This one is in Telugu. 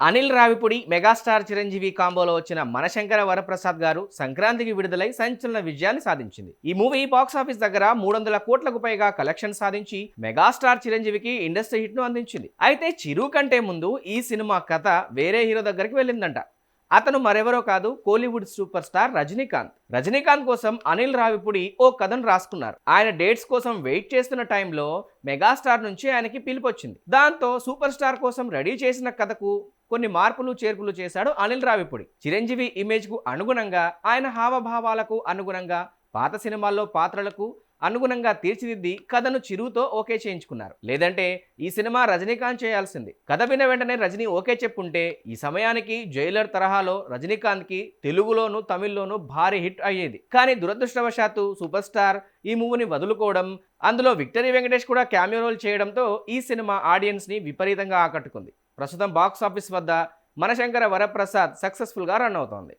అనిల్ రావిపూడి మెగాస్టార్ చిరంజీవి కాంబోలో వచ్చిన మనశంకర వరప్రసాద్ గారు సంక్రాంతికి విడుదలై సంచలన విజయాన్ని సాధించింది. ఈ మూవీ బాక్సాఫీస్ దగ్గర 300 కోట్లకు పైగా కలెక్షన్ సాధించి మెగాస్టార్ చిరంజీవికి ఇండస్ట్రీ హిట్ ను అందించింది. అయితే చిరు కంటే ముందు ఈ సినిమా కథ వేరే హీరో దగ్గరికి వెళ్ళిందంట. అతను మరెవరో కాదు, కోలీవుడ్ సూపర్ స్టార్ రజనీకాంత్. రజనీకాంత్ కోసం అనిల్ రావిపూడి ఓ కథను రాసుకున్నారు. ఆయన డేట్స్ కోసం వెయిట్ చేస్తున్న టైంలో మెగాస్టార్ నుంచి ఆయనకి పిలుపొచ్చింది. దాంతో సూపర్ స్టార్ కోసం రెడీ చేసిన కథకు కొన్ని మార్పులు చేర్పులు చేశాడు అనిల్ రావిపూడి. చిరంజీవి ఇమేజ్ కు అనుగుణంగా, ఆయన హావభావాలకు అనుగుణంగా, పాత సినిమాల్లో పాత్రలకు అనుగుణంగా తీర్చిదిద్ది కథను చిరుతో ఓకే చేయించుకున్నారు. లేదంటే ఈ సినిమా రజనీకాంత్ చేయాల్సింది. కథ విన్న వెంటనే రజనీ ఓకే చెప్పుంటే ఈ సమయానికి జైలర్ తరహాలో రజనీకాంత్ కి తెలుగులోను తమిళ్లోను భారీ హిట్ అయ్యేది. కానీ దురదృష్టవశాత్తు సూపర్ స్టార్ ఈ మూవీని వదులుకోవడం, అందులో విక్టరీ వెంకటేష్ కూడా క్యామియో రోల్ చేయడంతో ఈ సినిమా ఆడియన్స్ ని విపరీతంగా ఆకట్టుకుంది. ప్రస్తుతం బాక్స్ ఆఫీస్ వద్ద మనశంకర వరప్రసాద్ సక్సెస్ఫుల్ గా రన్ అవుతోంది.